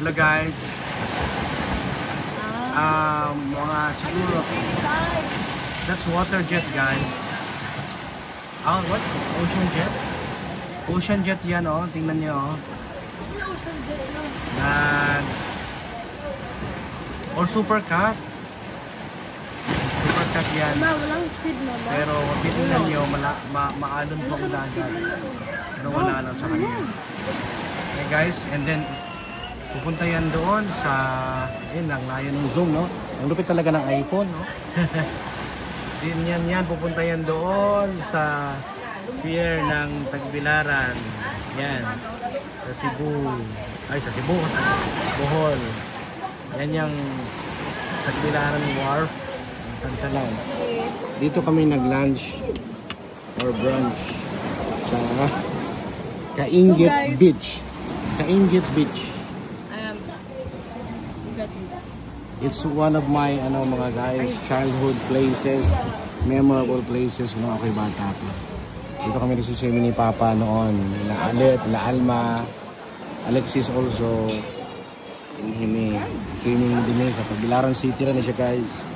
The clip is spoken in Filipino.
Hello guys. Mga siguro that's water jet guys. What? Ocean jet? Ocean jet yan oh, tingnan niyo oh. Yan. Or super cat. Super cat yan. Walang squid mama. Pero tingnan niyo maalon po ang dagat. Pero wala lang sa kanya. Okay guys, and then pupunta yan doon sa, yun lang, layo ng zoom, no? Ang lupit talaga ng iPhone, no? yan, pupunta yan doon sa pier ng Tagbilaran. Yan, sa Cebu. Ay, sa Cebu. Bohol. Yan yung Tagbilaran Wharf. Ang Pantalan. Dito kami nag-lunch or brunch sa Kaingit Beach. Kaingit Beach. It's one of my mga guys childhood places, memorable places nung ako'y bata pa. Dito kami nagsuswimming ni Papa noon, na Alet, na Alma, Alexis also, in Hime. Swimming din sa Tagbilaran City rin siya guys.